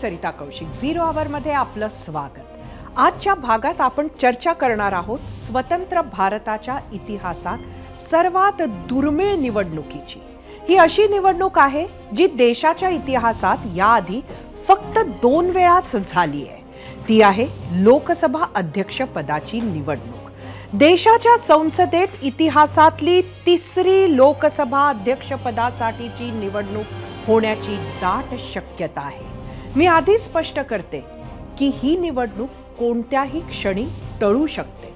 Sarita Kaushik. Zero आवर मध्ये आपलं स्वागत. आजच्या भागात आपण चर्चा करणार आहोत स्वतंत्र भारताच्या इतिहासात सर्वात दुर्मिळ निवडणुकीची. ही अशी निवडणूक आहे जी देशाच्या इतिहासात याआधी फक्त 2 वेळाच झाली आहे. ती आहे लोकसभा अध्यक्ष पदाची निवडणूक. देशाच्या संसदेत इतिहासातली 3री लोकसभा अध्यक्ष पदासाठीची निवडणूक होण्याची दाट शक्यता आहे. मी आधी स्पष्ट करते की ही निवडणूक कोणत्याही क्षणी टळू शकते.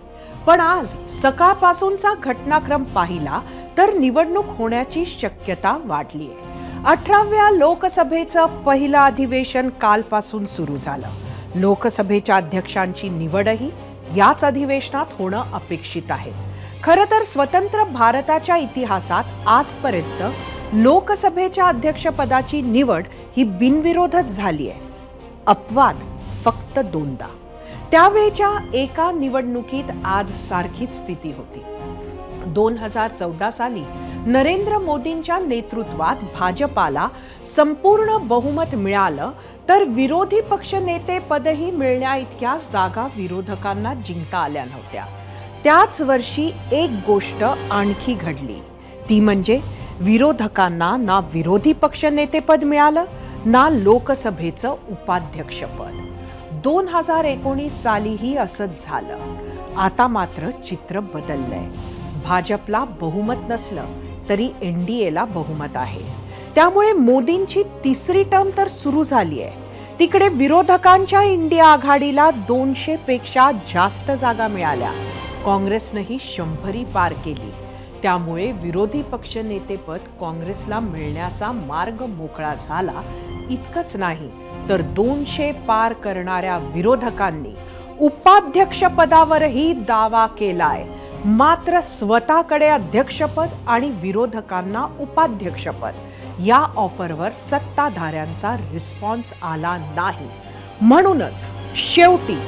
पण आज सकाळपासूनचा घटनाक्रम पाहिला तर निवडणूक होण्याची शक्यता वाढली आहे. 18व्या लोकसभेचं पहिलं अधिवेशन कालपासून सुरू झालं. लोकसभेच्या अध्यक्षांची निवडही याच अधिवेशनात होणं अपेक्षित आहे. खरं तर स्वतंत्र भारताच्या इतिहासात आजपर्यंत लोकसभेच्या अध्यक्षपदाची निवड ही बिनविरोधच झाली आहे. अपवाद फक्त 2दा. त्यावेळच्या एका निवडणुकीत आज सारखीच स्थिती होती. 2014 साली नरेंद्र मोदींच्या नेतृत्वात भाजपाला संपूर्ण बहुमत मिळालं तर विरोधी पक्षनेते पदही मिळण्या इतक्या जागा विरोधकांना जिंकता आल्या नव्हत्या. त्याच वर्षी एक गोष्ट आणखी घडली. ती म्हणजे विरोधकांना ना विरोधी पक्षनेतेपद मिळालं ना लोकसभेचं उपाध्यक्षपद. 2019 सालीही असंच झालं. आता मात्र चित्र बदललंय. भाजपला बहुमत नसलं तरी एनडीएला बहुमत आहे. त्यामुळे मोदींची 3री टर्म तर सुरू झाली आहे. तिकडे विरोधकांच्या इंडिया आघाडीला 200 पेक्षा जास्त जागा मिळाल्या. काँग्रेसनंही 100 पार केली. त्यामुळे विरोधी पक्षनेतेपद काँग्रेसला मिळण्याचा मार्ग मोकळा झाला. इतकंच नाही तर 200 पार करणाऱ्या विरोधकांनी उपाध्यक्षपदावरही दावा केलाय. मात्र स्वतःकडे अध्यक्षपद आणि विरोधकांना उपाध्यक्षपद या ऑफरवर सत्ताधाऱ्यांचा रिस्पॉन्स आला नाही. म्हणूनच शेवटी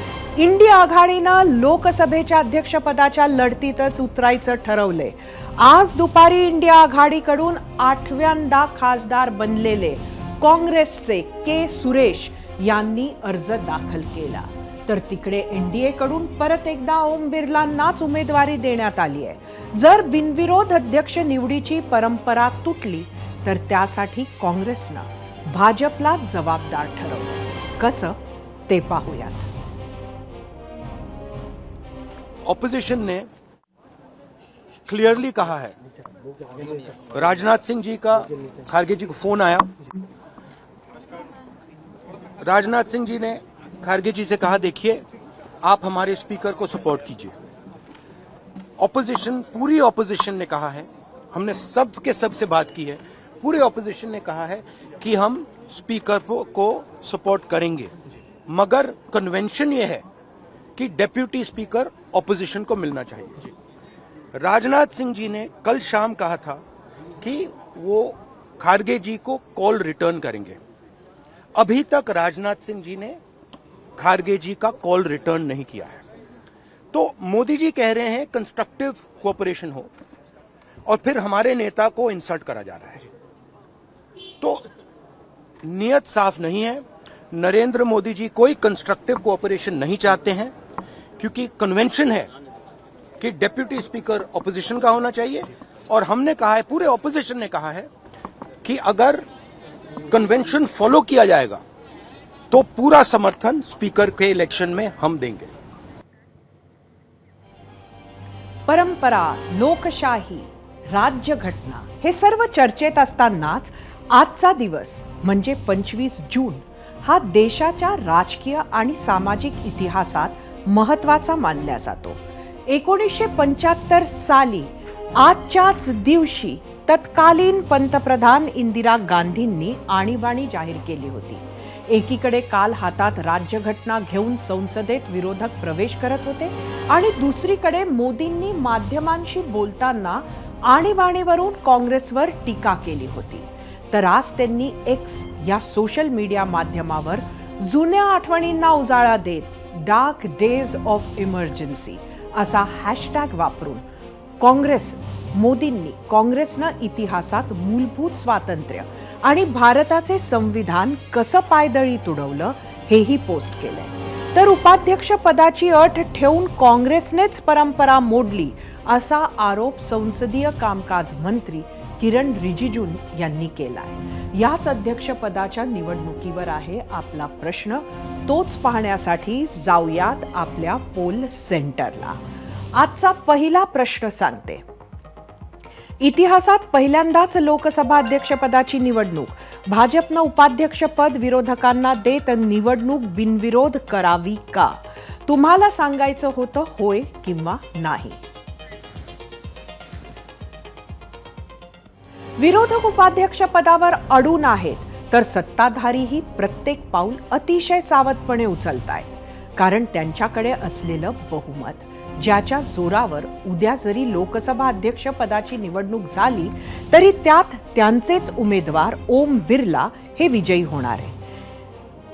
इंडिया आघाडीनं लोकसभेच्या अध्यक्षपदाच्या लढतीतच उतरायचं ठरवलंय. आज दुपारी इंडिया आघाडीकडून 8व्यांदा खासदार बनलेले काँग्रेसचे के सुरेश यांनी अर्ज दाखल केला. तर तिकडे एनडीए कडून परत एकदा ओम बिर्लांनाच उमेदवारी देण्यात आली आहे. जर बिनविरोध अध्यक्ष निवडीची परंपरा तुटली तर त्यासाठी काँग्रेसनं भाजपला जबाबदार ठरवलं. कसं ते पाहूयात. ऑपोजिशन ने क्लियरली कहा है, राजनाथ सिंह जी का खारगे जी को फोन आया. राजनाथ सिंह जी ने खारगे जी से कहा, देखिए आप हमारे स्पीकर को सपोर्ट कीजिए. ऑपोजिशन, पूरी ऑपोजिशन ने कहा है, हमने सब के सब से बात की है, पूरे ऑपोजिशन ने कहा है कि हम स्पीकर को सपोर्ट करेंगे. मगर कन्वेंशन ये है कि डेप्यूटी स्पीकर ऑपोजिशन को मिलना चाहिए. राजनाथ सिंह जी ने कल शाम कहा था कि वो खारगे जी को कॉल रिटर्न करेंगे. अभी तक राजनाथ सिंह जी ने खारगे जी का कॉल रिटर्न नहीं किया है. तो मोदी जी कह रहे हैं कंस्ट्रक्टिव कोऑपरेशन हो और फिर हमारे नेता को इंसल्ट करा जा रहा है. तो नियत साफ नहीं है. नरेंद्र मोदी जी कोई कंस्ट्रक्टिव कोऑपरेशन नहीं चाहते हैं क्योंकि कन्वेंशन है कि डेप्यूटी स्पीकर ऑपोजिशन का होना चाहिए. और हमने कहा है, पूरे ऑपोजिशन ने कहा है कि अगर कन्वेंशन फॉलो किया जाएगा तो पूरा समर्थन स्पीकर के इलेक्शन में हम देंगे. परंपरा, लोकशाही, राज्यघटना हे सर्व चर्चेत असतानाच आजचा दिवस म्हणजे 25 जून हा देशाच्या राजकीय आणि सामाजिक इतिहासात महत्त्वाचा मानला जातो. 1975 साली आजच्याच दिवशी तत्कालीन पंतप्रधान इंदिरा गांधींनी आणीबाणी जाहीर केली होती. एकीकडे काल हातात राज्यघटना घेऊन संसदेत विरोधक प्रवेश करत होते आणि दुसरीकडे मोदींनी माध्यमांशी बोलताना आणीबाणीवरून काँग्रेसवर टीका केली होती. तर आज त्यांनी एक्स या सोशल मीडिया माध्यमावर जुन्या आठवणींना उजाळा देत डार्क डेज ऑफ इमर्जन्सी असा हॅशटॅग वापरून मोदींनी काँग्रेसनं इतिहासात मूलभूत स्वातंत्र्य आणि भारताचे संविधान कसं पायदळी तुडवलं हेही पोस्ट केलंय। तर उपाध्यक्ष पदाची अट ठेवून काँग्रेसनेच परंपरा मोडली असा आरोप संसदीय कामकाज मंत्री किरण रिजिजू यांनी केलाय। याच अध्यक्षपदाच्या निवडणुकीवर आहे आपला प्रश्न, तोच पाहण्यासाठी जाऊयात आपल्या पोल सेंटरला। आजचा पहिला प्रश्न सांगते, इतिहासात पहिल्यांदाच लोकसभा अध्यक्षपदाची निवडणूक, भाजपनं उपाध्यक्षपद विरोधकांना देत निवडणूक बिनविरोध करावी का? तुम्हाला सांगायचं होतं होय किंवा नाही। विरोधक उपाध्यक्ष पदावर अडून आहेत, तर सत्ताधारीही प्रत्येक पाऊल अतिशय सावधपणे उचलतायत, कारण त्यांच्याकडे असलेलं बहुमत, ज्याच्या जोरावर उद्या जरी लोकसभा अध्यक्ष पदाची निवडणूक झाली तरी त्यात त्यांचेच उमेदवार ओम बिर्ला हे विजयी होणार आहे।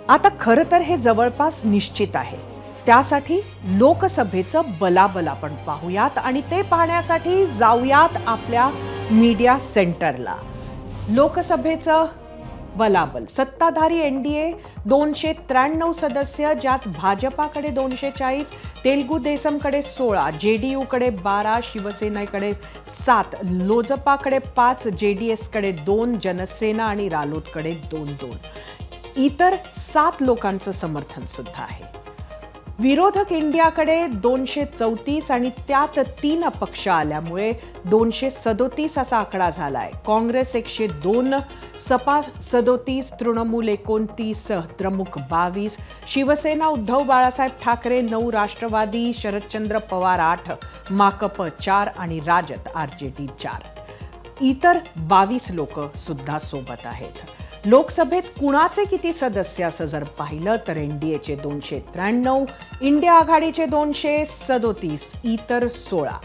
आता खरं तर हे जवळपास निश्चित आहे। त्यासाठी लोकसभेचं बलाबल आपण पाहूयात आणि ते पाहण्यासाठी जाऊयात आपल्या मीडिया सेंटरला। लोकसभेचं बलाबल, सत्ताधारी एनडीए 293 सदस्य, ज्यात भाजपाकडे 240, तेलुगू देसमकडे 16, जेडीयूकडे 12, शिवसेनेकडे 7, लोजपाकडे 5, जेडीएसकडे 2, जनसेना आणि रालोदकडे 2-2, इतर 7 लोकांचं समर्थन सुद्धा आहे। विरोधक इंडियाकडे 234 आणि त्यात 3 अपक्ष आल्यामुळे 237 असा आकडा झालाय। काँग्रेस 102, सपा 37, तृणमूल 29, द्रमुक 22, शिवसेना उद्धव बाळासाहेब ठाकरे 9, राष्ट्रवादी शरदचंद्र पवार 8, माकप 4 आणि राजद आरजेडी 4, इतर 22 लोक सुद्धा सोबत आहेत। लोकसभेत कुणाचे किती सदस्य असं जर पाहिलं तर एनडीएचे 293, इंडिया आघाडीचे 237, इतर 16।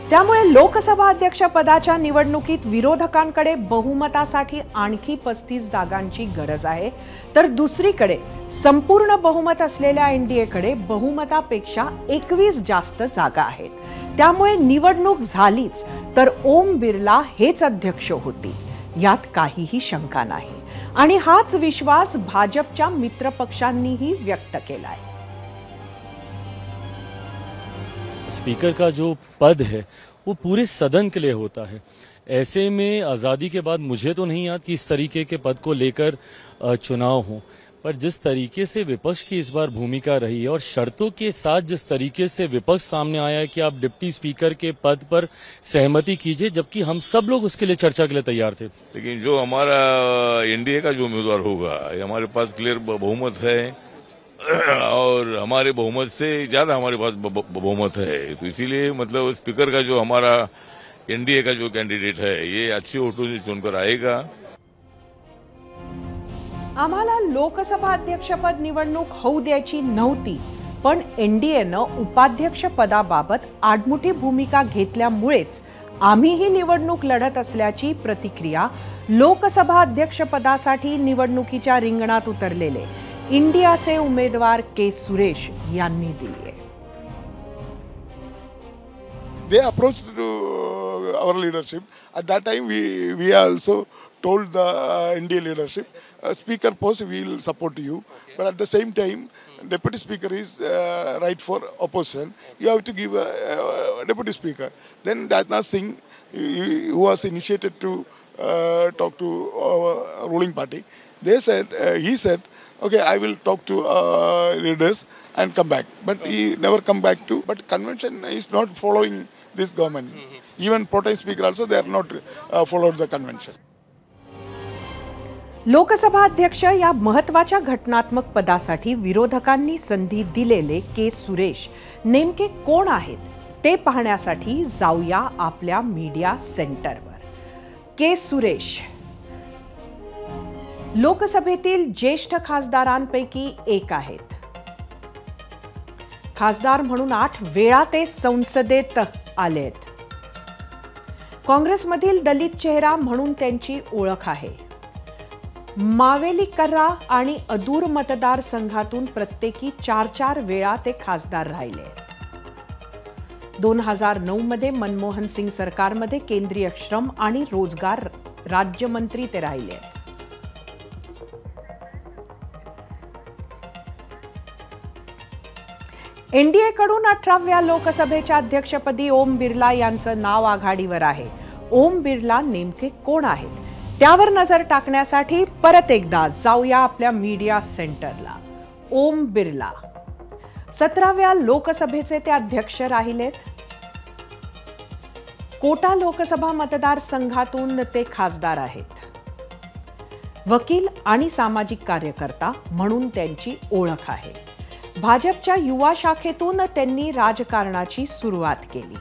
त्यामुळे लोकसभा अध्यक्ष पदाच्या निवडणुकीत विरोधकांकडे बहुमतासाठी आणखी 35 जागांची गरज आहे, तर दुसरीकडे संपूर्ण बहुमत असलेल्या एनडीएकडे बहुमतापेक्षा 21 जास्त जागा आहेत। त्यामुळे निवडणूक झालीच तर ओम बिर्ला हेच अध्यक्ष होतील, यात काहीही शंका नाही आणि हाच विश्वास भाजपच्या मित्रपक्षांनीही व्यक्त केलाय। स्पीकर का जो पद है वो पूरे सदन के लिए होता है। ऐसे में आज़ादी के बाद मुझे तो नहीं याद कि इस तरीके के पद को लेकर चुनाव हो, पर जिस तरीके से विपक्ष की इस बार भूमिका रही है और शर्तों के साथ जिस तरीके से विपक्ष सामने आया है कि आप डिप्टी स्पीकर के पद पर सहमति कीजिए, जबकि हम सब लोग उसके लिए चर्चा के लिए तैयार थे। लेकिन जो हमारा एनडीए का जो उम्मीदवार होगा, हमारे पास क्लियर बहुमत है और हमारे बहुमत से ज्यादा हमारे पास बहुमत है, तो इसीलिए मतलब स्पीकर का जो हमारा एनडीए का जो कैंडिडेट है ये अच्छे वोटों से चुनकर आएगा। आम्हाला लोकसभा अध्यक्षपद निवडणूक होऊ द्यायची नव्हती, पण एनडीएनं उपाध्यक्ष पदाबाबत आडमुठी भूमिका घेतल्यामुळेच आम्ही ही निवडणूक लढत असल्याची प्रतिक्रिया लोकसभा अध्यक्षपदासाठी निवडणुकीच्या रिंगणात उतरलेले इंडियाचे उमेदवार के सुरेश यांनी दिली आहे। They approached to our leadership. At that time, we also told the India leadership, speaker post we will support you, but at the same time, deputy speaker is right for opposition. You have to give a deputy speaker. Then Rajnath Singh, who was initiated to talk to our ruling party, he said, okay, I will talk to leaders and come back. But he never come back to. But convention is not following this government. Even pro-tem speaker also, they are not followed the convention. Lok Sabha अध्यक्ष या महत्त्वाच्या घटनात्मक पदासाठी विरोधकांनी संधी दिलेले के सुरेश नेमके कोण आहेत ते पाहण्यासाठी जाऊया आपल्या मीडिया सेंटरवर। के सुरेश लोकसभेतील ज्येष्ठ खासदारांपैकी एक आहेत। खासदार म्हणून 8 वेळा ते संसदेत आलेत। काँग्रेसमधील दलित चेहरा म्हणून त्यांची ओळख आहे। मावेलीकर्रा आणि अदूर मतदारसंघातून प्रत्येकी 4 वेळा ते खासदार राहिले. 2009 मध्ये मनमोहन सिंग सरकारमध्ये केंद्रीय श्रम आणि रोजगार राज्यमंत्री ते राहिले. एनडीएकडून 18व्या लोकसभेच्या अध्यक्षपदी ओम बिर्ला यांचं नाव आघाडीवर आहे. ओम बिर्ला नेमके कोण आहेत त्यावर नजर टाकण्यासाठी परत एकदा जाऊया आपल्या मीडिया सेंटरला. ओम बिर्ला 17व्या लोकसभेचे ते अध्यक्ष राहिलेत. कोटा लोकसभा मतदारसंघातून ते खासदार आहेत. वकील आणि सामाजिक कार्यकर्ता म्हणून त्यांची ओळख आहे. भाजपच्या युवा शाखेतून त्यांनी राजकारणाची सुरुवात केली.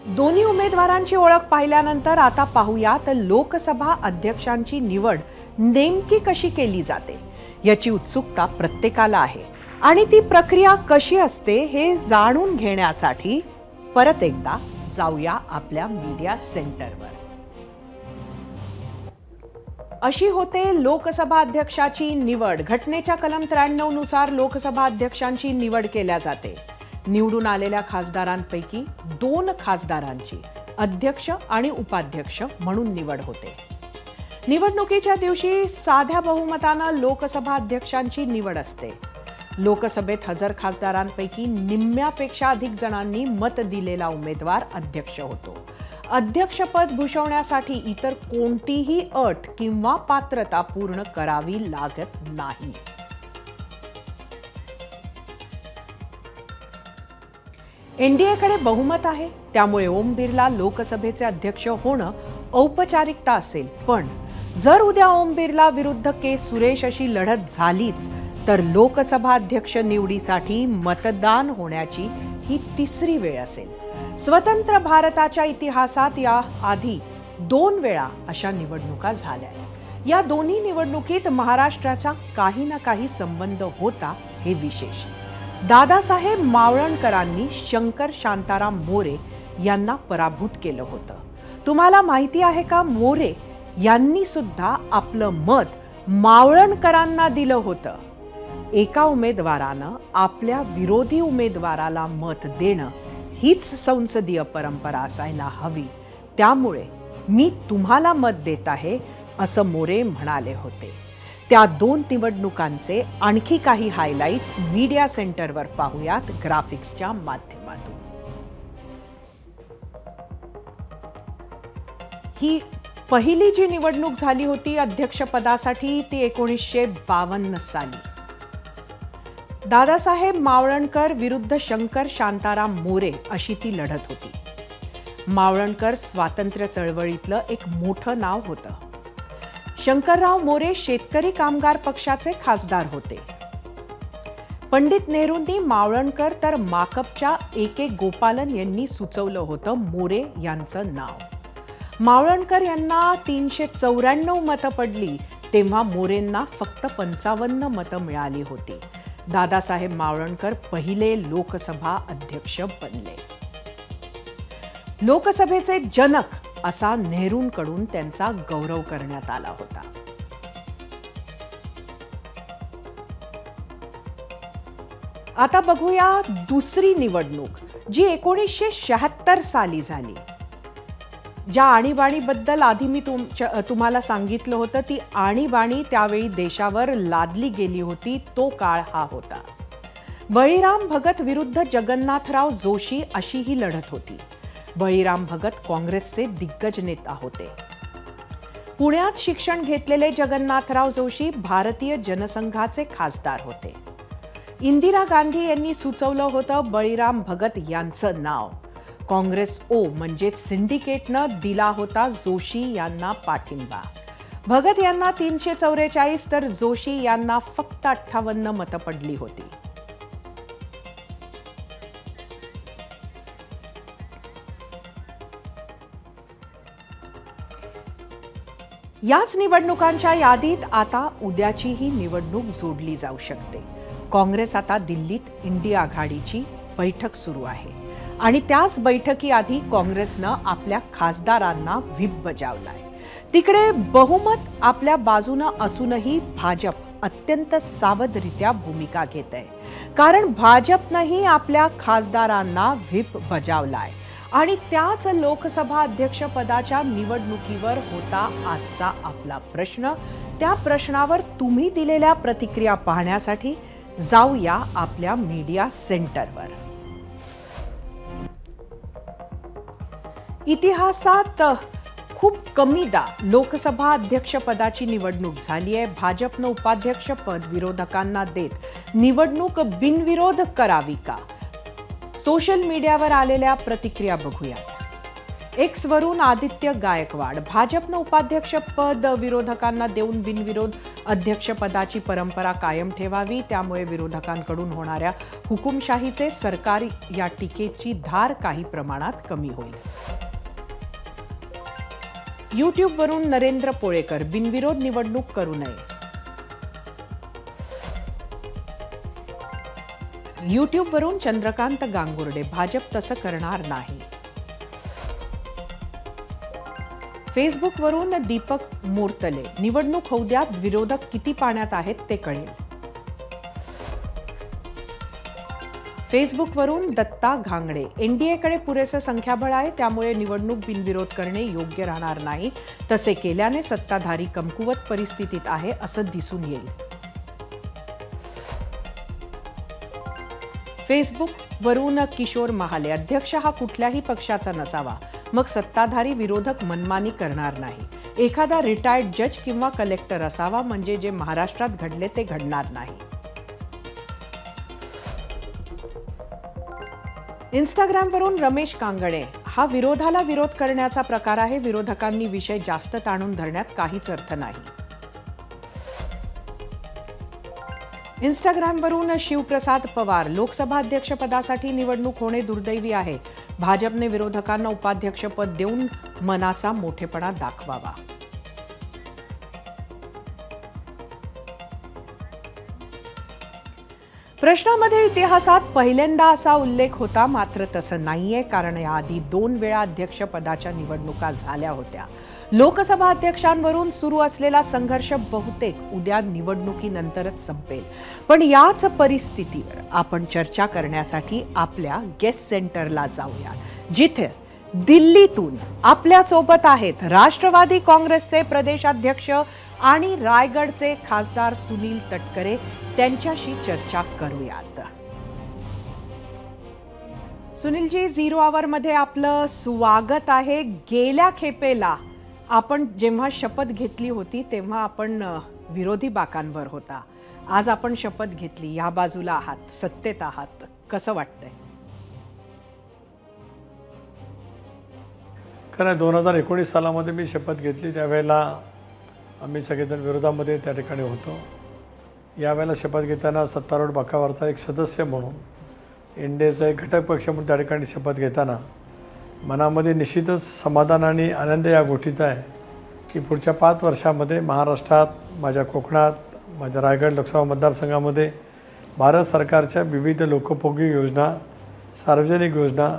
दोन्ही उमेदवारांची ओळख पाहिल्यानंतर आता पाहूयात लोकसभा अध्यक्षांची निवड नेमकी कशी केली जाते. याची उत्सुकता प्रत्येकाला आहे आणि ती प्रक्रिया कशी असते हे जाणून घेण्यासाठी परत एकदा जाऊया आपल्या मीडिया सेंटरवर. अशी होते लोकसभा अध्यक्षाची निवड. घटनेच्या कलम 93 नुसार लोकसभा अध्यक्षांची निवड केल्या जाते. निवडून आलेल्या खासदारांपैकी 2 खासदारांची अध्यक्ष आणि उपाध्यक्ष म्हणून निवड होते. निवडणुकीच्या दिवशी साध्या बहुमतानं लोकसभा अध्यक्षांची निवड असते. लोकसभेत हजर खासदारांपैकी निम्म्यापेक्षा अधिक जणांनी मत दिलेला उमेदवार अध्यक्ष होतो. अध्यक्षपद भूषवण्यासाठी इतर कोणतीही अट किंवा पात्रता पूर्ण करावी लागत नाही. एनडीएकडे बहुमत आहे, त्यामुळे ओम बिर्ला लोकसभेचे अध्यक्ष होणं औपचारिकता असेल. पण जर उद्या ओम बिर्ला विरुद्ध के सुरेश अशी लढत झालीच तर लोकसभा अध्यक्ष निवडीसाठी मतदान होण्याची ही 3री वेळ असेल. स्वतंत्र भारताच्या इतिहासात या आधी 2 वेळा अशा निवडणुका झाल्या. या दोन्ही निवडणुकीत महाराष्ट्राचा काही ना काही संबंध होता हे विशेष. दादासाहेब मावळणकरांनी शंकर शांताराम मोरे यांना पराभूत केलं होतं. तुम्हाला माहिती आहे का, मोरे यांनी सुद्धा आपलं मत मावळणकरांना दिलं होतं. एका उमेदवारानं आपल्या विरोधी उमेदवाराला मत देणं हीच संसदीय परंपरा असायला हवी. त्यामुळे मी तुम्हाला मत देत आहे असं मोरे म्हणाले होते. त्या 2 निवडणुकांचे आणखी काही हायलाइट्स मीडिया सेंटरवर पाहूयात ग्राफिक्सच्या माध्यमातून. ही पहिली जी निवडणूक झाली होती अध्यक्षपदासाठी ती 1952 साली. दादासाहेब मावळणकर विरुद्ध शंकर शांताराम मोरे अशी ती लढत होती. मावळणकर स्वातंत्र्य चळवळीतलं एक मोठं नाव होतं. शंकरराव मोरे शेतकरी कामगार पक्षाचे खासदार होते. पंडित नेहरूंनी मावळणकर तर माकपच्या A.K. गोपालन यांनी सुचवलं होतं मोरे यांचं नाव. मावळणकर यांना 394 मतं पडली तेव्हा मोरेंना फक्त 55 मतं मिळाली होती. दादासाहेब मावळणकर पहिले लोकसभा अध्यक्ष बनले. लोकसभेचे जनक असा नेहरूंकडून त्यांचा गौरव करण्यात आला होता. आता बघूया दुसरी निवडणूक जी 1976 साली झाली. ज्या आणीबाणीबद्दल आधी मी तुम्हाला सांगितलं होतं ती आणीबाणी त्यावेळी देशावर लादली गेली होती तो काळ हा होता. बळीराम भगत विरुद्ध जगन्नाथराव जोशी अशी ही लढत होती. बळीराम भगत काँग्रेसचे दिग्गज नेता होते. पुण्यात शिक्षण घेतलेले जगन्नाथराव जोशी भारतीय जनसंघाचे खासदार होते. इंदिरा गांधी यांनी सुचवलं होतं बळीराम भगत यांचं नाव. काँग्रेस ओ म्हणजे सिंडिकेटनं दिला होता जोशी यांना पाठिंबा. भगत यांना 344 तर जोशी यांना फक्त 58 मतं पडली होती. याच निवडणुकांच्या यादीत आता उद्याची ही निवडणूक जोडली जाऊ शकते. काँग्रेस आता दिल्लीत इंडिया आघाडीची बैठक सुरू आहे. आणि त्याच बैठकीआधी काँग्रेसनं आपल्या खासदारांना व्हीप बजावलाय. तिकडे बहुमत आपल्या बाजूनं असूनही भाजप अत्यंत सावधरित्या भूमिका घेत आहे, कारण भाजपनंही आपल्या खासदारांना व्हीप बजावलाय. आणि त्याच लोकसभा अध्यक्षपदाच्या निवडणुकीवर होता आजचा आपला प्रश्न. त्या प्रश्नावर तुम्ही दिलेल्या प्रतिक्रिया पाहण्यासाठी जाऊया आपल्या मीडिया सेंटरवर. इतिहासात खूप कमीदा लोकसभा अध्यक्षपदाची निवडणूक झाली आहे. भाजपनं उपाध्यक्षपद विरोधकांना देत निवडणूक बिनविरोध करावी का? सोशल मीडियावर आलेल्या प्रतिक्रिया बघूयात. एक्स वरून आदित्य गायकवाड, भाजपनं उपाध्यक्षपद विरोधकांना देऊन बिनविरोध अध्यक्षपदाची परंपरा कायम ठेवावी, त्यामुळे विरोधकांकडून होणाऱ्या हुकुमशाहीचे सरकार या टीकेची धार काही प्रमाणात कमी होईल. यूट्यूबवरून नरेंद्र पोळेकर, बिनविरोध निवडणूक करू नये. यूट्यूबवरून चंद्रकांत गांगुर्डे, भाजप तसं करणार नाही. फेसबुकवरून दीपक मोरतले, निवडणूक होऊ द्या, विरोधक किती पाण्यात आहेत ते कळेल. फेसबुकवरून दत्ता घांगडे, एनडीएकडे पुरेसं संख्याबळ आहे, त्यामुळे निवडणूक बिनविरोध करणे योग्य राहणार नाही. तसे केल्याने सत्ताधारी कमकुवत परिस्थितीत आहे असं दिसून येईल. फेसबुकवरून किशोर महाले, अध्यक्ष हा कुठल्याही पक्षाचा नसावा, मग सत्ताधारी विरोधक मनमानी करणार नाही. एखादा रिटायर्ड जज किंवा कलेक्टर असावा, म्हणजे जे महाराष्ट्रात घडले ते घडणार नाही. इंस्टाग्रामवरून रमेश कांगणे, हा विरोधाला विरोध करण्याचा प्रकार आहे. विरोधकांनी विषय जास्त ताणून धरण्यात काहीच अर्थ नाही. इंस्टाग्रामवरून शिवप्रसाद पवार, लोकसभा अध्यक्षपदासाठी निवडणूक होणे दुर्दैवी आहे. भाजपने विरोधकांना उपाध्यक्षपद देऊन मनाचा मोठेपणा दाखवावा. प्रश्नामध्ये इतिहासात पहिल्यांदा असा उल्लेख होता, मात्र तसं नाहीये, कारण याआधी 2 वेळा अध्यक्षपदाच्या निवडणुका झाल्या होत्या. लोकसभा अध्यक्षांवरून सुरू असलेला संघर्ष बहुतेक उद्या निवडणुकीनंतरच संपेल. पण याच परिस्थितीवर आपण चर्चा करण्यासाठी आपल्या गेस्ट सेंटरला जाऊया, जिथे दिल्लीतून आपल्या सोबत आहेत राष्ट्रवादी काँग्रेसचे प्रदेशाध्यक्ष आणि रायगडचे खासदार सुनील तटकरे. त्यांच्याशी चर्चा करूयात. सुनीलजी, 0 आवर मध्ये आपलं स्वागत आहे. गेल्या खेपेला आपण जेव्हा शपथ घेतली होती तेव्हा आपण विरोधी बाकांवर होता. आज आपण शपथ घेतली, या बाजूला आहात, सत्तेत आहात, कसं वाटतंय? खरं 2019 सालामध्ये मी शपथ घेतली, त्यावेळेला आम्ही सगळेजण विरोधामध्ये त्या ठिकाणी होतो. यावेळेला शपथ घेताना सत्तारूढ बाकावरचा एक सदस्य म्हणून, एनडीएचा एक घटक पक्ष म्हणून त्या ठिकाणी शपथ घेताना मनामध्ये निश्चितच समाधान आणि आनंद या गोष्टीचा आहे की पुढच्या 5 वर्षामध्ये महाराष्ट्रात, माझ्या कोकणात, माझ्या रायगड लोकसभा मतदारसंघामध्ये भारत सरकारच्या विविध लोकोपयोगी योजना, सार्वजनिक योजना,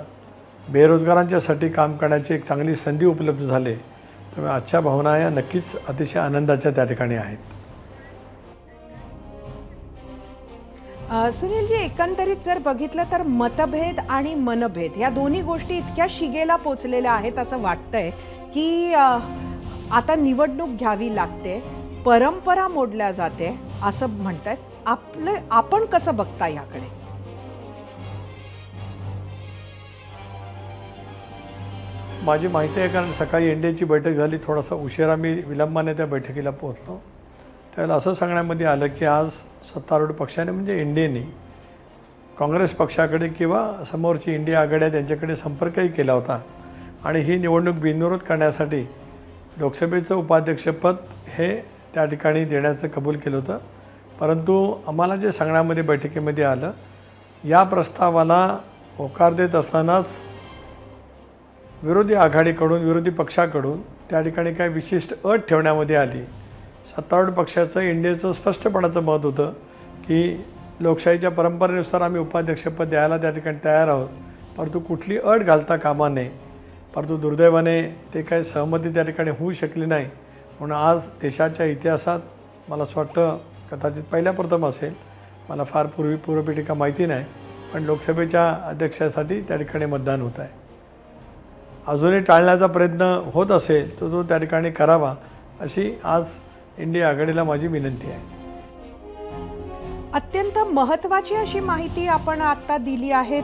बेरोजगारांच्यासाठी काम करण्याची एक चांगली संधी उपलब्ध झाली. त्यामुळे आजच्या भावना या नक्कीच अतिशय आनंदाच्या त्या ठिकाणी आहेत. सुनीलजी, एकंदरीत जर बघितलं तर मतभेद आणि मनभेद या दोन्ही गोष्टी इतक्या शिगेला पोचलेल्या आहेत असं वाटतंय की आता निवडणूक घ्यावी लागते, परंपरा मोडल्या जाते असं म्हणतायत. आपण कसं बघता याकडे? माझी माहिती आहे, कारण सकाळी एनडीएची बैठक झाली, थोडासा उशिरा मी विलंबाने त्या बैठकीला पोहोचलो. त्यावेळेला असं सांगण्यामध्ये आलं की आज सत्तारूढ पक्षाने म्हणजे एनडीएने काँग्रेस पक्षाकडे किंवा समोरची इंडिया आघाडी त्यांच्याकडे संपर्कही केला होता आणि ही निवडणूक बिनविरोध करण्यासाठी लोकसभेचं उपाध्यक्षपद हे त्या ठिकाणी देण्याचं कबूल केलं होतं. परंतु आम्हाला जे सांगण्यामध्ये बैठकीमध्ये आलं, या प्रस्तावाला होकार देत असतानाच विरोधी आघाडीकडून, विरोधी पक्षाकडून त्या ठिकाणी काही विशिष्ट अट ठेवण्यामध्ये आली. सत्तारूढ पक्षाचं, एनडीएचं स्पष्टपणाचं मत होतं की लोकशाहीच्या परंपरेनुसार आम्ही उपाध्यक्षपद द्यायला त्या ठिकाणी तयार आहोत. परंतु कुठली अट घालता कामा नये. परंतु दुर्दैवाने ते काही सहमती त्या ठिकाणी होऊ शकली नाही. म्हणून आज देशाच्या इतिहासात मला असं वाटतं कदाचित पहिल्या प्रथम असेल, मला फार पूर्वपीठिका माहिती नाही, पण लोकसभेच्या अध्यक्षासाठी त्या ठिकाणी मतदान होत आहे. अजूनही टाळण्याचा प्रयत्न होत असेल तर तो त्या ठिकाणी करावा अशी आज इंडिया आघाडीला माझी विनंती आहे. अत्यंत महत्त्वाची अशी माहिती आपण आता दिली आहे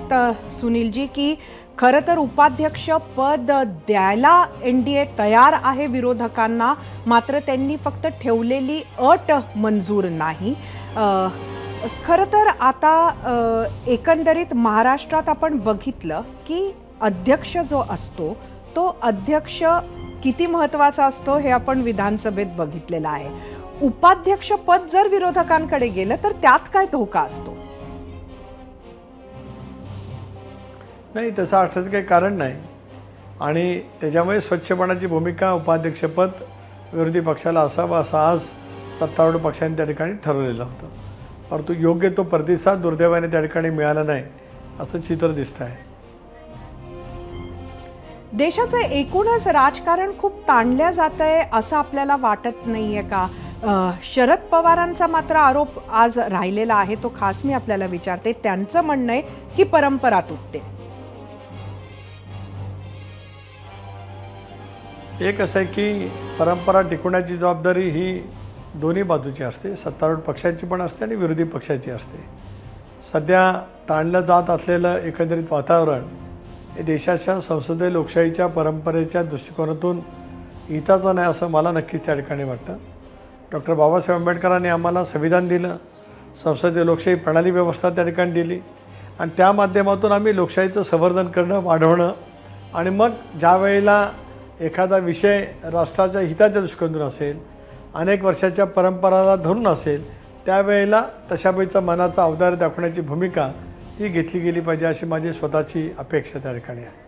सुनीलजी, की खरं तर उपाध्यक्ष पद द्यायला NDA तयार आहे विरोधकांना, मात्र त्यांनी फक्त ठेवलेली अट मंजूर नाही. खरं तर आता एकंदरीत महाराष्ट्रात आपण बघितलं की अध्यक्ष जो असतो तो अध्यक्ष किती महत्त्वाचा असतो हे आपण विधानसभेत बघितलेलं आहे. उपाध्यक्ष पद जर विरोधकांकडे गेलं तर त्यात काय धोका असतो? नाही, तसं असण्याचं काही कारण नाही. आणि त्याच्यामुळे स्वच्छपणाची भूमिका उपाध्यक्षपद विरोधी पक्षाला असावं असं आज सत्तारूढ पक्षांनी त्या ठिकाणी ठरवलेलं होतं. परंतु योग्य तो प्रतिसाद दुर्दैवाने त्या ठिकाणी मिळाला नाही असं चित्र दिसतं आहे. देशाचं एकूणच राजकारण खूप ताणल्या जातंय असं आपल्याला वाटत नाहीये का? शरद पवारांचा मात्र आरोप आज राहिलेला आहे, तो खास मी आपल्याला विचारते. त्यांचं म्हणणं आहे की परंपरा तुटते. एक असं आहे की परंपरा टिकवण्याची जबाबदारी ही दोन्ही बाजूची असते, सत्तारूढ पक्षाची पण असते आणि विरोधी पक्षाची असते. सध्या ताणलं जात असलेलं एकंदरीत वातावरण हे देशाच्या संसदीय लोकशाहीच्या परंपरेच्या दृष्टिकोनातून हिताचं नाही असं मला नक्कीच त्या ठिकाणी वाटतं. डॉक्टर बाबासाहेब आंबेडकरांनी आम्हाला संविधान दिलं, संसदीय लोकशाही प्रणाली व्यवस्था त्या ठिकाणी दिली आणि त्या माध्यमातून आम्ही लोकशाहीचं संवर्धन करणं, वाढवणं आणि मग ज्या वेळेला एखादा विषय राष्ट्राच्या हिताच्या दृष्टिकोनातून असेल, अनेक वर्षाच्या परंपराला धरून असेल, त्यावेळेला तशाबाईचा मनाचा अवतार दाखवण्याची भूमिका ही घेतली गेली पाहिजे अशी माझी स्वतःची अपेक्षा त्या ठिकाणी आहे.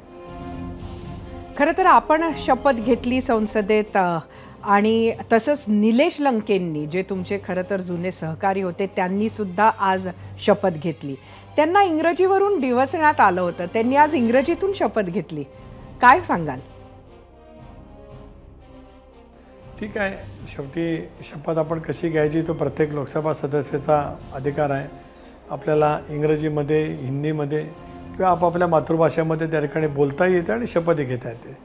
खरं तर आपण शपथ घेतली संसदेत आणि तसंच निलेश लंकेंनी, जे तुमचे खरं तर जुने सहकारी होते, त्यांनी सुद्धा आज शपथ घेतली. त्यांना इंग्रजीवरून डिवचण्यात आलं होतं, त्यांनी आज इंग्रजीतून शपथ घेतली. काय सांगाल? ठीक आहे, शेवटी शपथ आपण कशी घ्यायची तो प्रत्येक लोकसभा सदस्याचा अधिकार आहे. आपल्याला इंग्रजीमध्ये, हिंदीमध्ये किंवा आपापल्या मातृभाषेमध्ये त्या ठिकाणी बोलता येते आणि शपथ घेता येते.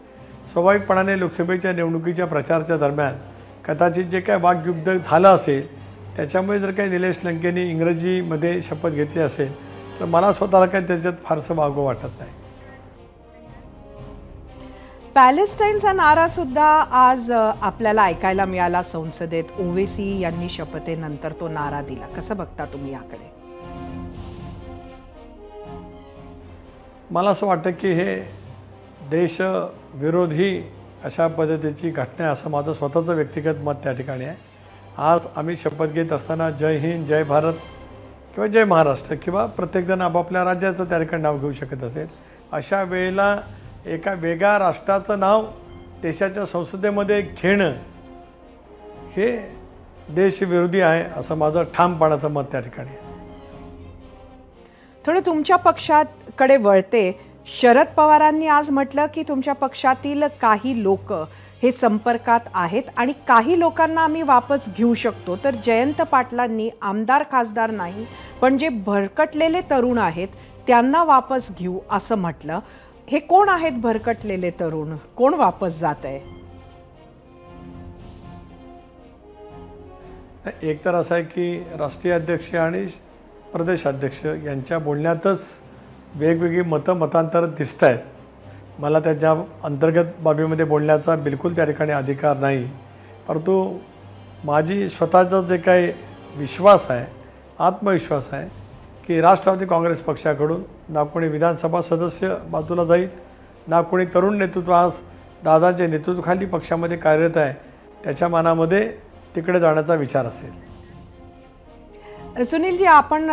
स्वाभाविकपणाने लोकसभेच्या निवडणुकीच्या प्रचाराच्या दरम्यान कदाचित जे काय वाकयुद्ध झालं असेल त्याच्यामुळे जर काही निलेश लंकेंनी इंग्रजीमध्ये शपथ घेतली असेल तर मला स्वतःला काही त्याच्यात फारसं वागवं वाटत नाही. पॅलेस्टाईनचा नारा सुद्धा आज आपल्याला ऐकायला मिळाला संसदेत. ओवेसी यांनी शपथेनंतर तो नारा दिला. कसं बघता तुम्ही याकडे? मला असं वाटतं की हे देशविरोधी अशा पद्धतीची घटना आहे असं माझं स्वतःचं व्यक्तिगत मत त्या ठिकाणी आहे. आज आम्ही शपथ घेत असताना जय हिंद, जय भारत किंवा जय महाराष्ट्र किंवा प्रत्येकजण आपापल्या राज्याचं त्या ठिकाणी नाव घेऊ शकत असेल. अशा वेळेला एका वेगळ्या राष्ट्राचं नाव देशाच्या संसदेमध्ये घेणं हे देशविरोधी आहे असं माझं ठामपणाचं मत त्या ठिकाणी आहे. थोडं तुमच्या पक्षाकडे वळते. शरद पवारांनी आज म्हटलं की तुमच्या पक्षातील काही लोक हे संपर्कात आहेत आणि काही लोकांना आम्ही वापस घेऊ शकतो. तर जयंत पाटलांनी आमदार खासदार नाही पण जे भरकटलेले तरुण आहेत त्यांना वापस घेऊ असं म्हटलं. हे कोण आहेत भरकटलेले तरुण? कोण वापस जात आहे? एक तर असं आहे की राष्ट्रीय अध्यक्ष आणि प्रदेशाध्यक्ष यांच्या बोलण्यातच वेगवेगळी मतांतर दिसत आहेत. मला त्याच्या अंतर्गत बाबीमध्ये बोलण्याचा बिलकुल त्या ठिकाणी अधिकार नाही. परंतु माझी स्वतःचा जे काही विश्वास आहे, आत्मविश्वास आहे की राष्ट्रवादी काँग्रेस पक्षाकडून ना कोणी विधानसभा सदस्य बाजूला जाईल, ना कोणी तरुण नेतृत्व आज दादांच्या नेतृत्वाखाली पक्षामध्ये कार्यरत आहे त्याच्या मनामध्ये तिकडे जाण्याचा विचार असेल. सुनीलजी, आपण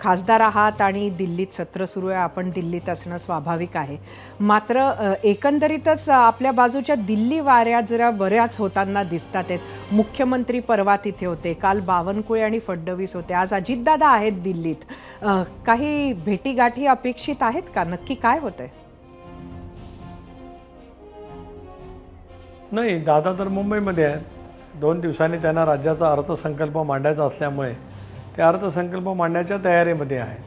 खासदार आहात आणि दिल्लीत सत्र सुरू आहे, आपण दिल्लीत असणं स्वाभाविक आहे. मात्र एकंदरीतच आपल्या बाजूच्या दिल्ली वाऱ्या जरा बऱ्याच होताना दिसतात आहेत. मुख्यमंत्री परवा तिथे होते, काल बावनकुळे आणि फडणवीस होते, आज अजितदादा आहेत दिल्लीत. काही भेटीगाठी अपेक्षित आहेत का? नक्की काय होतंय? नाही, दादा तर मुंबईमध्ये आहेत. 2 दिवसांनी त्यांना राज्याचा अर्थसंकल्प मांडायचा असल्यामुळे ते अर्थसंकल्प मांडण्याच्या तयारीमध्ये आहेत.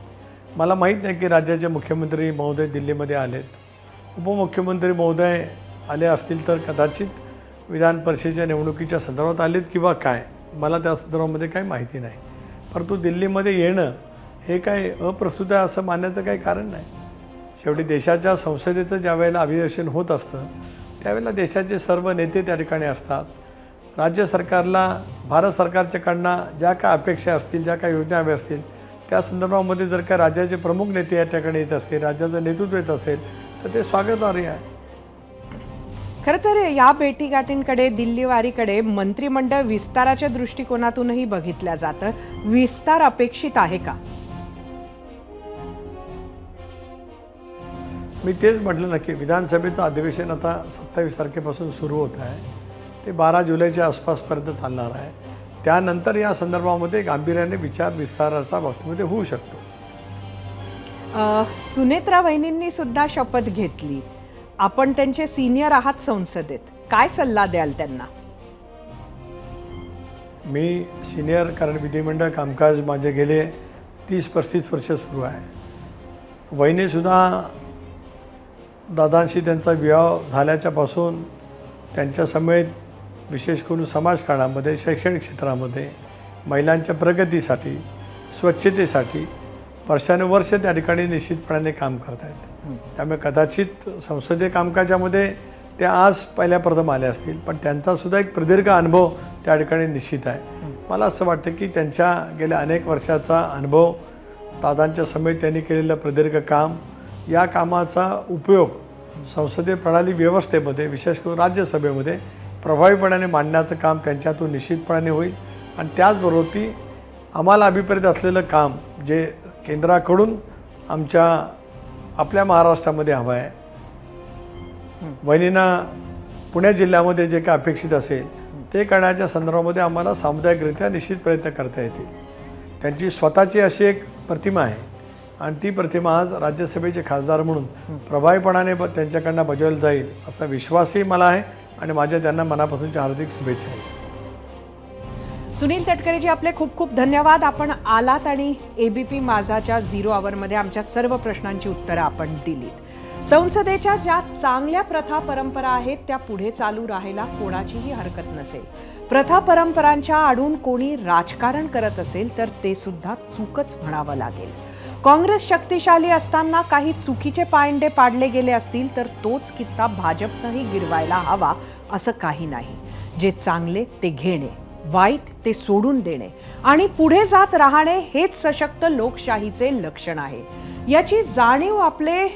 मला माहीत नाही की राज्याचे मुख्यमंत्री महोदय दिल्लीमध्ये आलेत. उपमुख्यमंत्री महोदय आले असतील तर कदाचित विधान परिषदेच्या निवडणुकीच्या संदर्भात आलेत किंवा काय, मला त्या संदर्भामध्ये काही माहिती नाही. परंतु दिल्लीमध्ये येणं हे काय अप्रस्तुत आहे असं मानण्याचं काही कारण नाही. शेवटी देशाच्या संसदेचं ज्या वेळेला अभिदर्शन होत असतं त्यावेळेला देशाचे सर्व नेते त्या ठिकाणी असतात. राज्य सरकारला भारत सरकारच्याकडनं ज्या काय अपेक्षा असतील, ज्या काय योजना हव्या असतील त्या संदर्भामध्ये जर काय राज्याचे प्रमुख नेते या ठिकाणी येत असतील, राज्याचं नेतृत्व येत असेल तर ते स्वागतार्ह आहे. खरं तर या भेटीगाठींकडे, दिल्लीवारीकडे मंत्रिमंडळ विस्ताराच्या दृष्टिकोनातूनही बघितल्या जातं. विस्तार अपेक्षित आहे का? मी तेच म्हटलं ना की विधानसभेचं अधिवेशन आता 27 तारखेपासून सुरू होत आहे. ते 12 जुलैच्या आसपासपर्यंत चालणार आहे. त्यानंतर या संदर्भामध्ये गांभीर्याने विचार विस्ताराचा बाबतीमध्ये होऊ शकतो. सुनेत्रा वहिनींनी सुद्धा शपथ घेतली. आपण त्यांचे सिनियर आहात संसदेत, काय सल्ला द्याल त्यांना? मी सिनियर, कारण विधिमंडळ कामकाज माझे गेले 30-35 वर्ष सुरू आहे. वहिनीसुद्धा दादांशी त्यांचा विवाह झाल्याच्यापासून त्यांच्या समेत विशेष करून समाजकारणामध्ये, शैक्षणिक क्षेत्रामध्ये, महिलांच्या प्रगतीसाठी, स्वच्छतेसाठी वर्षानुवर्ष त्या ठिकाणी निश्चितपणाने काम करत आहेत. त्यामुळे कदाचित संसदीय कामकाजामध्ये ते आज पहिल्या प्रथम आले असतील, पण त्यांचासुद्धा एक प्रदीर्घ अनुभव त्या ठिकाणी निश्चित आहे. मला असं वाटतं की त्यांच्या गेल्या अनेक वर्षाचा अनुभव, दादांच्या समेत त्यांनी केलेलं प्रदीर्घ काम, या कामाचा उपयोग संसदीय प्रणाली व्यवस्थेमध्ये, विशेष करून राज्यसभेमध्ये प्रभावीपणाने मांडण्याचं काम त्यांच्यातून निश्चितपणाने होईल. आणि त्याचबरोबर ती आम्हाला अभिप्रेत असलेलं काम जे केंद्राकडून आपल्या महाराष्ट्रामध्ये हवं आहे, वहिनींना पुणे जिल्ह्यामध्ये जे काय अपेक्षित असेल ते करण्याच्या संदर्भामध्ये आम्हाला सामुदायिकरित्या निश्चित प्रयत्न करता येतील. त्यांची स्वतःची अशी एक प्रतिमा आहे आणि ती प्रतिमा आज राज्यसभेचे खासदार म्हणून प्रभावीपणाने त्यांच्याकडनं बजावली जाईल असा विश्वासही मला आहे आणि माझ्या त्यांना मनापासूनच्या हार्दिक शुभेच्छा आहेत. सुनील तटकरेजी, आपले खूप खूप धन्यवाद. आपण आलात आणि एबीपी माझाच्या 0 आवरमध्ये आमच्या सर्व प्रश्नांची उत्तरं आपण दिलीत. संसदेच्या ज्या चांगल्या प्रथा परंपरा आहेत त्या पुढे चालू राहायला कोणाचीही हरकत नसेल. प्रथा परंपरांच्या आडून कोणी राजकारण करत असेल तर ते सुद्धा चूकच म्हणावं लागेल. काँग्रेस शक्तिशाली असताना काही चुकीचे पायंडे पाडले गेले असतील तर तोच कित्ता भाजपनंही गिरवायला हवा असं काही नाही. जे चांगले ते घेणे, वाईट ते सोडून देणे आणि पुढे जात राहणे हेच सशक्त लोकशाहीचे लक्षण आहे. याची जाणीव आपले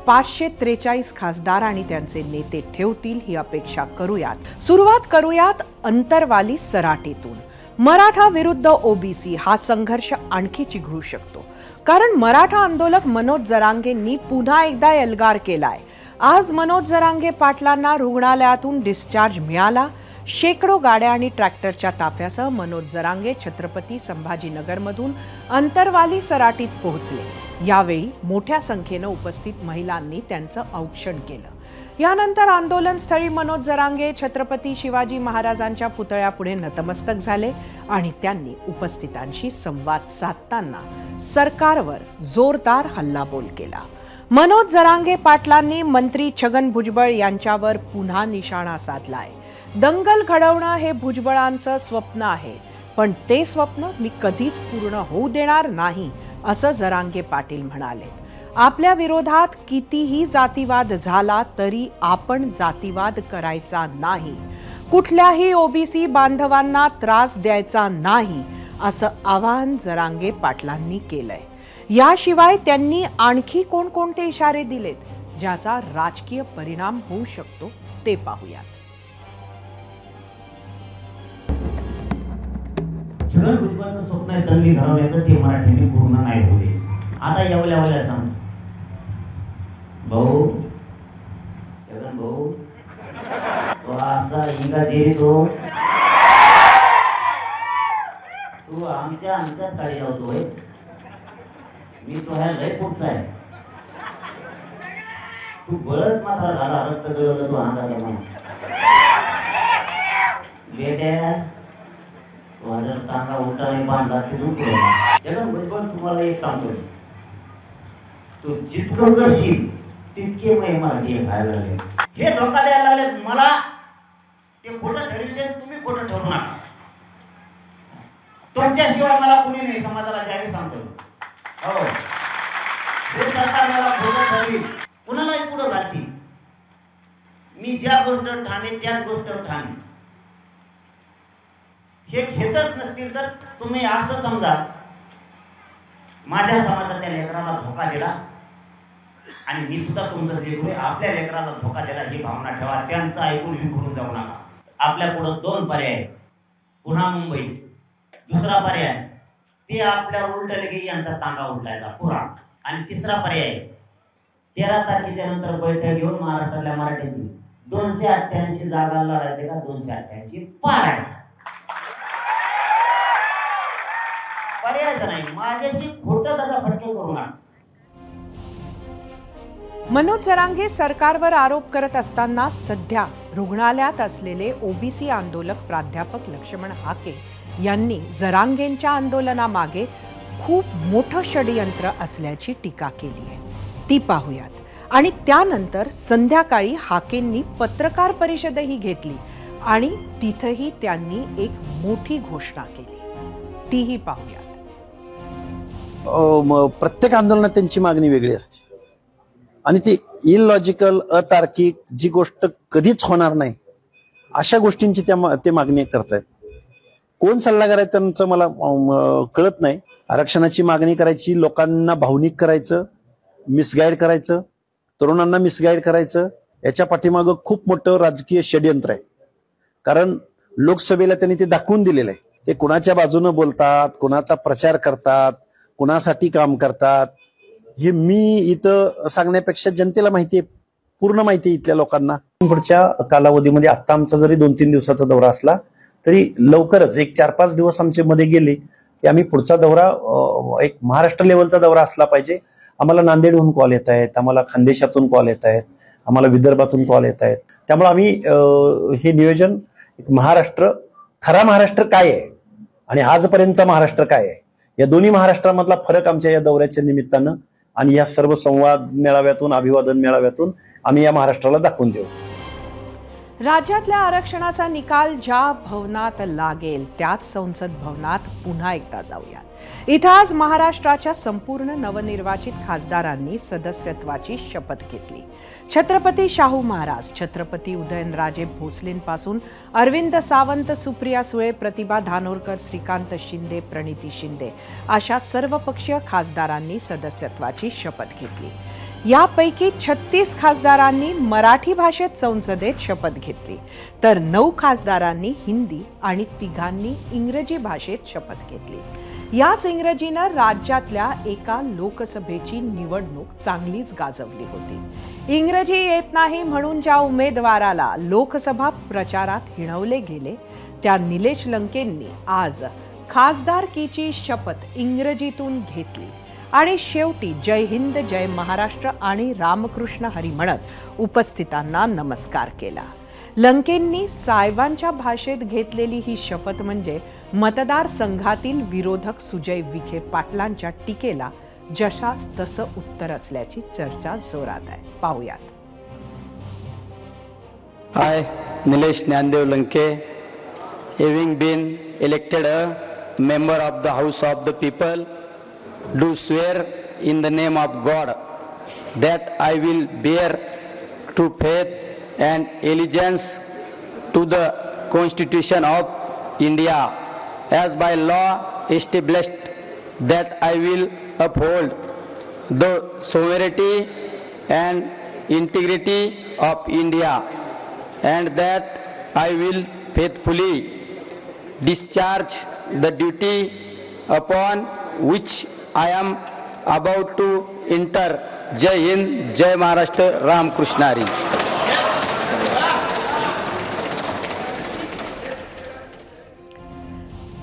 543 खासदार आणि त्यांचे नेते ठेवतील ही अपेक्षा करूयात. सुरुवात करूयात अंतरवाली सराटीतून. मराठा विरुद्ध ओबीसी हा संघर्ष आणखी चिघळू शकतो, कारण मराठा आंदोलक मनोज जरांगेंनी पुन्हा एकदा एल्गार केलाय. आज मनोज जरांगे पाटलांना रुग्णालयातून डिस्चार्ज मिळाला. शेकडो गाड्या आणि ट्रॅक्टरच्या ताफ्यासह मनोज जरांगे छत्रपती संभाजीनगरमधून अंतरवाली सराटीत पोहोचले. यावेळी मोठ्या संख्येनं उपस्थित महिलांनी त्यांचं औक्षण केलं. यानंतर आंदोलनस्थळी मनोज जरांगे छत्रपती शिवाजी महाराजांच्या पुतळ्यापुढे नतमस्तक झाले आणि त्यांनी उपस्थितांशी संवाद साधताना सरकारवर जोरदार हल्लाबोल केला. मनोज जरांगे पाटलांनी मंत्री छगन भुजबळ यांच्यावर पुन्हा निशाणा साधलाय. दंगल घडवणं हे भुजबळांचं स्वप्न आहे, पण ते स्वप्न मी कधीच पूर्ण होऊ देणार नाही असं जरांगे पाटील म्हणाले. आपल्या विरोधात कितीही जातीवाद झाला तरी आपण जातीवाद करायचा नाही, कुठल्याही ओबीसी बांधवांना त्रास द्यायचा नाही असं आवाहन जरांगे पाटलांनी केलंय. याशिवाय त्यांनी आणखी कोणकोणते इशारे दिलेत ज्याचा राजकीय परिणाम होऊ शकतो ते पाहूयात. छगन भुजबळचं स्वप्न आहे तन्वी घडवण्याचं, ते मराठीने पूर्ण नाही होऊ द्यायचं. आता एवढ्या सांग भाऊ, छगन भाऊ, तो असा हिंगा जेरी तू आमच्या काळी लावतोय. मी तो ह्या लय पुढचा आहे. तू बळच माथा झाला, रक्त जळलं तू अंगाला म्हणून बेट्या, तो हजार टांगा उलटाने बांधला तिथून पुढे. छगन भुजबळ तुम्हाला एक सांगतोय, तू जितकं करशील तितके मराठी व्हायला लागले. हे धोका द्यायला लागले मला, ते खोटं ठरविले, तुम्ही खोटं ठरवू नका. तुमच्याशिवाय मला कुणी नाही, समाजाला जाहीर सांगतो. हो, हे सरकार मला खोटं ठरवी, कुणालाही पुढं घालती. मी ज्या गोष्ट ठाणे त्याच गोष्ट ठाणे. हे घेतच नसतील तर तुम्ही असं समजा, माझ्या समाजाच्या लेकराला धोका दिला आणि मी सुद्धा तुमचं लेकरू आहे, आपल्या लेकराला धोका दिला ही भावना ठेवा. त्यांचं ऐकून विखुरून जाऊ नका. आपल्या पुढं 2 पर्याय, पुन्हा मुंबई. दुसरा पर्याय ते आपल्या उलटले की यांचा तांगा उलटायचा पुरा. आणि तिसरा पर्याय 13 तारखेच्या नंतर बैठक घेऊन महाराष्ट्रातल्या मराठ्यांची 288 जागा लढायचे का 288 पाडायचे. पर्याय नाही. माझ्याशी खोटं दादा फटके करू नका. मनोज जरांगे सरकारवर आरोप करत असताना सध्या रुग्णालयात असलेले ओबीसी आंदोलक प्राध्यापक लक्ष्मण हाके यांनी जरांगेंच्या आंदोलनामागे खूप मोठं षडयंत्र असल्याची टीका केली आहे. ती पाहूयात. आणि त्यानंतर संध्याकाळी हाकेंनी पत्रकार परिषदही घेतली आणि तिथेही त्यांनी एक मोठी घोषणा केली. तीही पाहूयात. प्रत्येक आंदोलनात त्यांची मागणी वेगळी असते आणि ती इलॉजिकल, अतार्किक, जी गोष्ट कधीच होणार नाही अशा गोष्टींची ते मागणी करतायत. कोण सल्लागार आहे त्यांचं मला कळत नाही. आरक्षणाची मागणी करायची, लोकांना भावनिक करायचं, मिसगाईड करायचं, तरुणांना मिसगाईड करायचं, याच्या पाठीमागं खूप मोठं राजकीय षडयंत्र आहे. कारण लोकसभेला त्यांनी ते दाखवून दिलेलं आहे. ते कुणाच्या बाजूनं बोलतात, कुणाचा प्रचार करतात, कुणासाठी काम करतात, हे मी इथं सांगण्यापेक्षा जनतेला माहिती आहे, पूर्ण माहिती आहे इथल्या लोकांना. पुढच्या कालावधीमध्ये आता आमचा जरी 2-3 दिवसाचा दौरा असला तरी लवकरच एक 4-5 दिवस आमचे मध्ये गेले की आम्ही पुढचा दौरा एक महाराष्ट्र लेवलचा दौरा असला पाहिजे. आम्हाला नांदेडहून कॉल येत आहेत, आम्हाला खानदेशातून कॉल येत आहेत, आम्हाला विदर्भातून कॉल येत आहेत. त्यामुळे आम्ही हे नियोजन एक महाराष्ट्र, खरा महाराष्ट्र काय आहे आणि आजपर्यंतचा महाराष्ट्र काय आहे, या दोन्ही महाराष्ट्रामधला फरक आमच्या या दौऱ्याच्या निमित्तानं आणि या सर्व संवाद मेळाव्यातून, अभिवादन मेळाव्यातून आम्ही या महाराष्ट्राला दाखवून देऊ. राज्यातल्या आरक्षणाचा निकाल ज्या भवनात लागेल त्याच संसद भवनात पुन्हा एकदा जाऊयात. इथं आज महाराष्ट्राच्या संपूर्ण नवनिर्वाचित खासदारांनी सदस्यत्वाची शपथ घेतली. छत्रपती शाहू महाराज, छत्रपती उदयनराजे भोसलेंपासून अरविंद सावंत, सुप्रिया सुळे, प्रतिभा धानोरकर, श्रीकांत शिंदे, प्रणिती शिंदे अशा सर्वपक्षीय खासदारांनी सदस्यत्वाची शपथ घेतली. यापैकी 36 खासदारांनी मराठी भाषेत संसदेत शपथ घेतली तर 9 खासदारांनी हिंदी आणि 3 इंग्रजी भाषेत शपथ घेतली. याच इंग्रजीनं राज्यातल्या एका लोकसभेची निवडणूक चांगलीच गाजवली होती. इंग्रजी येत नाही म्हणून ज्या उमेदवाराला लोकसभा प्रचारात हिणवले गेले त्या निलेश लंकेंनी आज खासदारकीची शपथ इंग्रजीतून घेतली आणि शेवटी जय हिंद, जय महाराष्ट्र आणि रामकृष्ण हरी म्हणत उपस्थितांना नमस्कार केला. लंकेंनी साहेबांच्या भाषेत घेतलेली ही शपथ म्हणजे मतदारसंघातील विरोधक सुजय विखे पाटलांच्या टीकेला जशास तसं उत्तर असल्याची चर्चा जोरात आहे. पाहूयात. I, Nilesh Nyandev Lanke, having been elected a member of the House of the People, do swear in the name of God that I will bear true faith and allegiance to the Constitution of India as by law established, that I will uphold the sovereignty and integrity of India, and that I will faithfully discharge the duty upon which I am about to enter. जय हिंद, जय महाराष्ट्र, राम कृष्ण हरी.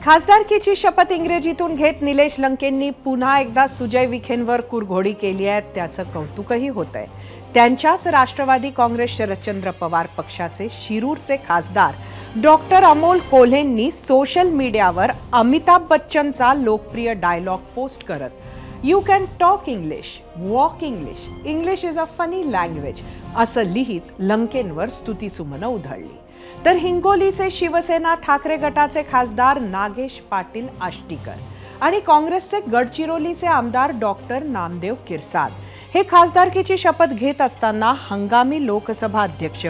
खासदारकीची शपथ इंग्रजीतून घेत निलेश लंकेंनी पुन्हा एकदा सुजय विखेंवर कुरघोडी केली आहे. त्याचं कौतुकही होत आहे. त्यांच्याच राष्ट्रवादी काँग्रेस शरदचंद्र पवार पक्षाचे शिरूरचे खासदार डॉक्टर अमोल कोल्हेंनी सोशल मीडियावर अमिताभ बच्चनचा लोकप्रिय डायलॉग पोस्ट करत you can talk English, walk English, English is a funny language असं लिहित लंकेंवर स्तुतीसुमनं उधळली. तर हिंगोलीचे शिवसेना ठाकरे गटाचे खासदार नागेश पाटील आष्टीकर आणि काँग्रेसचे गडचिरोलीचे आमदार डॉक्टर नामदेव किरसाद हे खासदारकीची शपथ घेत असताना हंगामी लोकसभा अध्यक्ष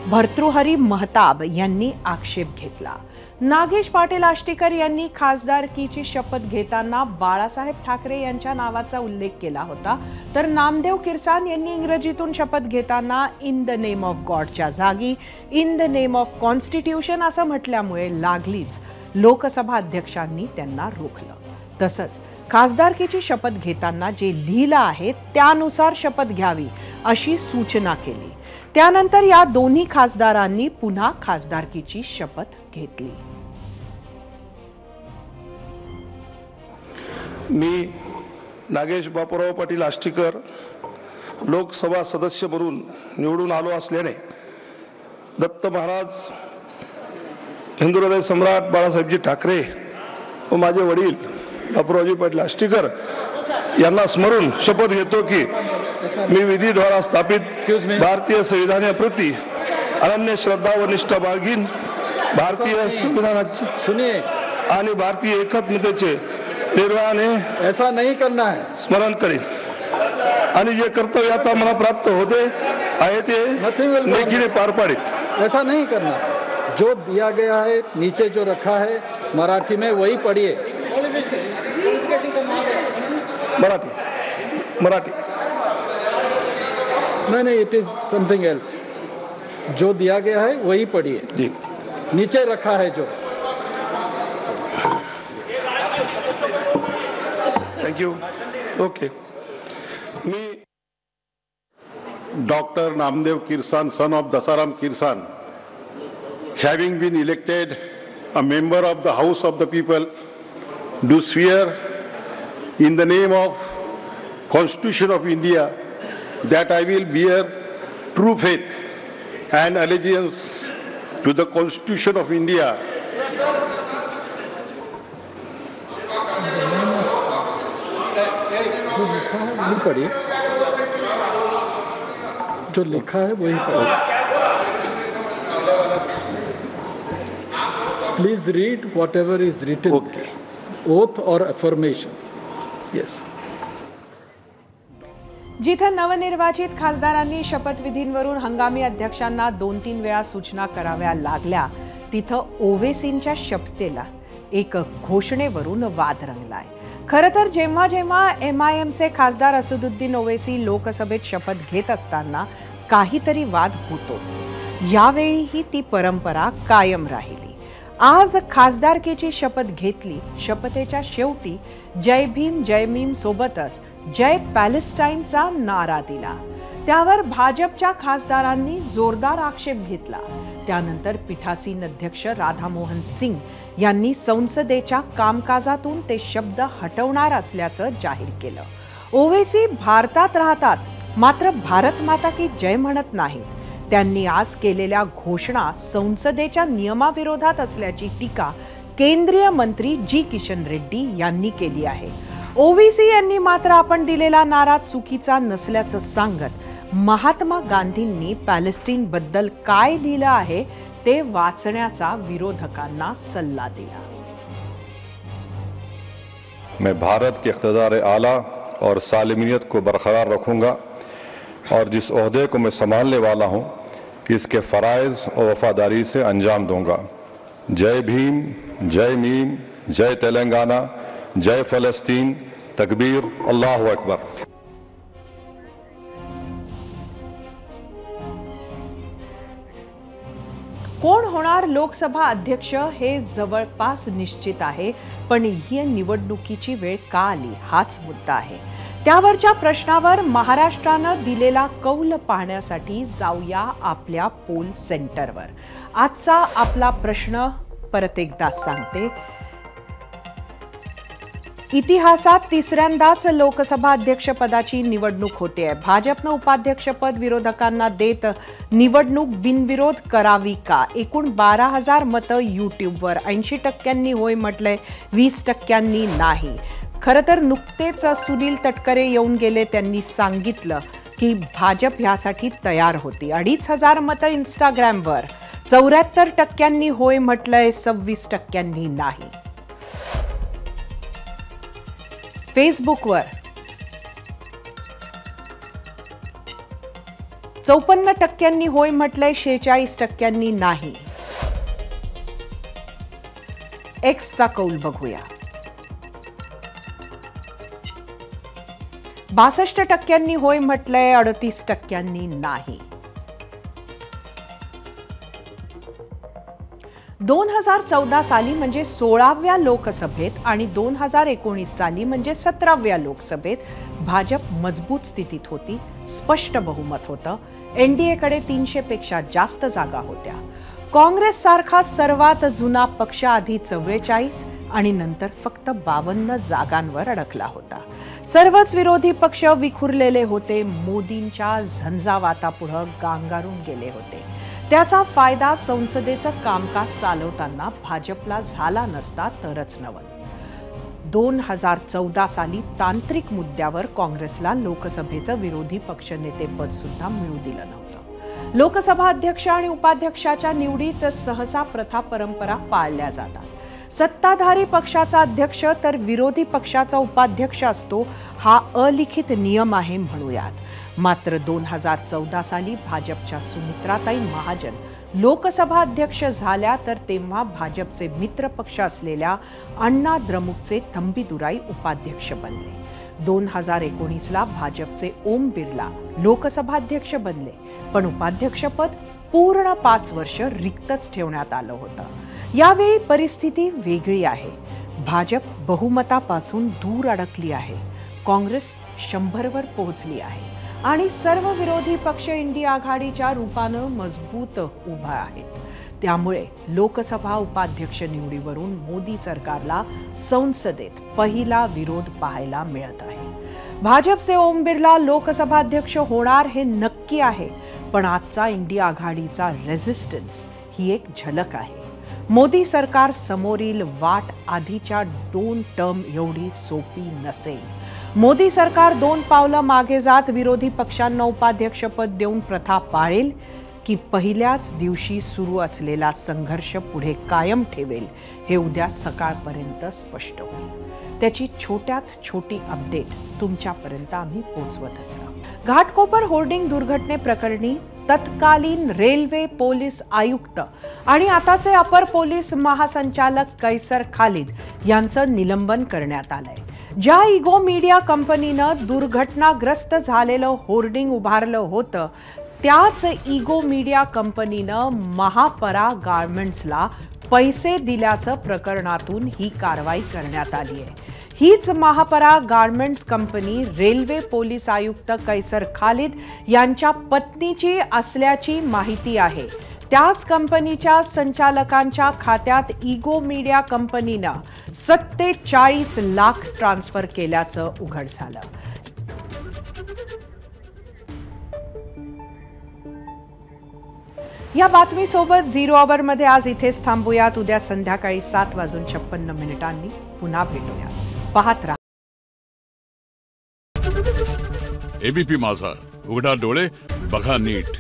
भर्तृहरी महताब यांनी आक्षेप घेतला. नागेश पाटील आष्टीकर यांनी खासदारकीची शपथ घेताना बाळासाहेब ठाकरे यांच्या नावाचा उल्लेख केला होता, तर नामदेव किरसाद यांनी इंग्रजीतून शपथ घेताना इन द नेम ऑफ गॉडच्या जागी in the name of constitution असं म्हटल्यामुळे लागलीच लोकसभा अध्यक्षांनी त्यांना रोखलं. तसंच खासदारकीची शपथ घेताना जे लिहिलं आहे त्यानुसार शपथ घ्यावी अशी सूचना केली. त्यानंतर या दोन्ही खासदारांनी पुन्हा खासदारकीची शपथ घेतली. मी नागेश बापूराव पाटील आष्टीकर लोकसभा सदस्य म्हणून निवडून आलो असल्याने दत्त महाराज, हिंदू हृदय सम्राट बाळासाहेबजी ठाकरे व माझे वडील बापूरावजी पाटील आष्टीकर यांना स्मरून शपथ घेतो की मी विधीद्वारा स्थापित भारतीय संविधानाप्रती अनन्य श्रद्धा व निष्ठा बाळगीन, भारतीय संविधानाचे आणि भारतीय एकात्मतेचे निर्वाहाने ऐसा नहीं करना है स्मरण करेन आणि जे कर्तव्य आता मला प्राप्त होते आहे ते नेकीने पार पाडेन. ऐसा नहीं करना. जो दिया गया है नीचे जो रखा है मराठी में वही पढ़िए. मराठी नहीं, इट इज समथिंग एल्स. जो दिया गया है वही पढ़िए जी. नीचे रखा है जो. Thank you. Okay. Me doctor Namdev Kirsan, son of Dasaram Kirsan, having been elected a member of the House of the People, do swear in the name of Constitution of India that I will bear true faith and allegiance to the Constitution of India पढ़िए. जो लिखा है वही पढ़िए. Please read whatever is written. Okay. Oath और affirmation. Yes. जिथे नवनिर्वाचित खासदारांनी शपथविधींवरून हंगामी अध्यक्षांना 2-3 वेळा सूचना कराव्या लागल्या, तिथं ओवेसींच्या शपथेला एक घोषणेवरून वाद रंगलाय. खरं तर जेव्हा जेव्हा MIMचे खासदार असदुद्दीन ओवेसी लोकसभेत शपथ घेत असताना काहीतरी वाद होतोच. यावेळीही ती परंपरा कायम राहिली. आज खासदारकीची शपथ घेतली. शपथेच्या शेवटी जय भीम जय मीम सोबतच जय पॅलेस्टाईनचा नारा दिला. त्यावर भाजपच्या खासदारांनी जोरदार आक्षेप घेतला. त्यानंतर पीठासीन अध्यक्ष राधामोहन सिंग यांनी संसदेच्या कामकाजातून ते शब्द हटवणार असल्याचं जाहीर केलं. ओवेसी भारतात राहतात, मात्र भारत माता की जय म्हणत नाहीत. त्यांनी आज केलेल्या घोषणा संसदेच्या नियमाविरोधात असल्याची टीका केंद्रीय मंत्री जी किशन रेड्डी यांनी केली आहे. ओवेसी यांनी मात्र आपण दिलेला नारा चुकीचा नसल्याचं सांगत महात्मा गांधींनी पॅलेस्टाईनबद्दल काय लिहिलं आहे ते वाचण्याचा विरोधकांना सल्ला दिला. मैं भारत के इक़्तिदार आला और सालिमियत को बरकरार रखूंगा और जिस ओहदे को मैं संभालने वाला हूं इसके फ़राइज़ और वफादारी से अंजाम दूंगा. जय भीम, जय मीम, जय तेलंगाना, जय फ़लस्तीन, तकबीर, अल्लाहु अकबर. कोण होणार लोकसभा अध्यक्ष हे जवळपास निश्चित आहे, पण ही निवडणुकीची वेळ का आली हाच मुद्दा आहे. त्यावरच्या प्रश्नावर महाराष्ट्रानं दिलेला कौल पाहण्यासाठी जाऊया आपल्या पोल सेंटरवर. आजचा आपला प्रश्न परत एकदा सांगते. इतिहासात तिसऱ्यांदाच लोकसभा अध्यक्षपदाची निवडणूक होते. भाजपनं उपाध्यक्षपद विरोधकांना देत निवडणूक बिनविरोध करावी का? एकूण 12,000 मतं युट्यूबवर. 80% होय म्हटलंय, 20% नाही. खरं तर नुकतेच सुनील तटकरे येऊन गेले. त्यांनी सांगितलं की भाजप ह्यासाठी तयार होती. 2,500 मतं इंस्टाग्रामवर. 74% होय म्हटलंय, 26% नाही. फेसबुकवर 54% होय म्हटलंय, 46% नाही. एक्सचा कौल बघूया. 62% होय म्हटलंय, 38% नाही. 2014 साली म्हणजे 16व्या लोकसभेत आणि 2019 साली म्हणजे 17व्या लोकसभेत भाजप मजबूत स्थितीत होती. स्पष्ट बहुमत होतं. एनडीएकडे 300 पेक्षा जास्त जागा होत्या. काँग्रेस सारखा सर्वात जुना पक्ष आधी 44 आणि नंतर फक्त 52 जागांवर अडकला होता. सर्वच विरोधी पक्ष विखुरलेले होते. मोदींच्या झंझावातापुढे गांगारून गेले होते. त्याचा फायदा संसदेचं कामकाज चालवताना भाजपला झाला नसता तरच नवल. 2014 साली तांत्रिक मुद्द्यावर काँग्रेसला लोकसभेचं विरोधी पक्षनेतेपद सुद्धा मिळू दिलं नव्हतं. लोकसभा अध्यक्ष आणि उपाध्यक्षाच्या निवडीत सहसा प्रथा परंपरा पाळल्या जातात. सत्ताधारी पक्षाचा अध्यक्ष तर विरोधी पक्षाचा उपाध्यक्ष असतो, हा अलिखित नियम आहे म्हणूयात. मात्र 2014 साली भाजपच्या सुमित्राताई महाजन लोकसभा अध्यक्ष झाल्या, तर तेव्हा भाजपचे मित्र पक्ष असलेल्या अण्णा द्रमुकचे थंबीदुराई उपाध्यक्ष बनले. 2019ला भाजपचे ओम बिर्ला लोकसभाध्यक्ष बनले, पण उपाध्यक्षपद पूर्ण 5 वर्ष रिक्तच ठेवण्यात आलं होतं. यावेळी परिस्थिती वेगळी आहे. भाजप बहुमतापासून दूर अडकली आहे. काँग्रेस 100वर पोहोचली आहे आणि सर्व विरोधी पक्ष इंडिया आघाडीच्या रूपानं मजबूत उभा आहेत. त्यामुळे लोकसभा उपाध्यक्ष निवडीवरून मोदी सरकारला संसदेत पहिला विरोध पाहायला मिळत आहे. भाजपचे ओम बिर्ला लोकसभा अध्यक्ष होणार हे नक्की आहे, पण आजचा इंडिया आघाडीचा रेझिस्टन्स ही एक झलक आहे. मोदी सरकार समोरील वाट आधीच्या 2 टर्म एवढी सोपी नसेल. मोदी सरकार 2 पावलं मागे जात विरोधी पक्षांना उपाध्यक्षपद देऊन प्रथा पाळेल की पहिल्याच दिवशी सुरू असलेला संघर्ष पुढे कायम ठेवेल, हे उद्या सकाळपर्यंत स्पष्ट होईल. त्याची छोट्यात छोटी अपडेट तुमच्यापर्यंत आम्ही पोहोचवतच राहू. घाटकोपर होर्डिंग दुर्घटनेप्रकरणी तत्कालीन रेल्वे पोलीस आयुक्त आणि आताचे अपर पोलीस महासंचालक कैसर खालिद यांचं निलंबन करण्यात आलंय. ज्या इगो मीडिया कंपनीनं दुर्घटनाग्रस्त झालेलं होर्डिंग उभारलं होतं, त्याच इगो मीडिया कंपनीनं महापरा गार्मेंट्सला पैसे दिल्याचं प्रकरणातून ही कारवाई करण्यात आली आहे. हीच महापरा गार्मेंट्स कंपनी रेल्वे पोलीस आयुक्त कैसर खालिद यांच्या पत्नीची असल्याची माहिती आहे. त्याच कंपनीच्या संचालकांच्या खात्यात इगो मीडिया कंपनीनं 47 लाख ट्रान्सफर केल्याचं उघड झालं. या बातमीसोबत 0 आवरमध्ये आज इथेच थांबूयात. उद्या संध्याकाळी 7:56 पुन्हा भेटूयात. पाहत राहा. एबीपी माझा, उघडा डोळे बघा नीट.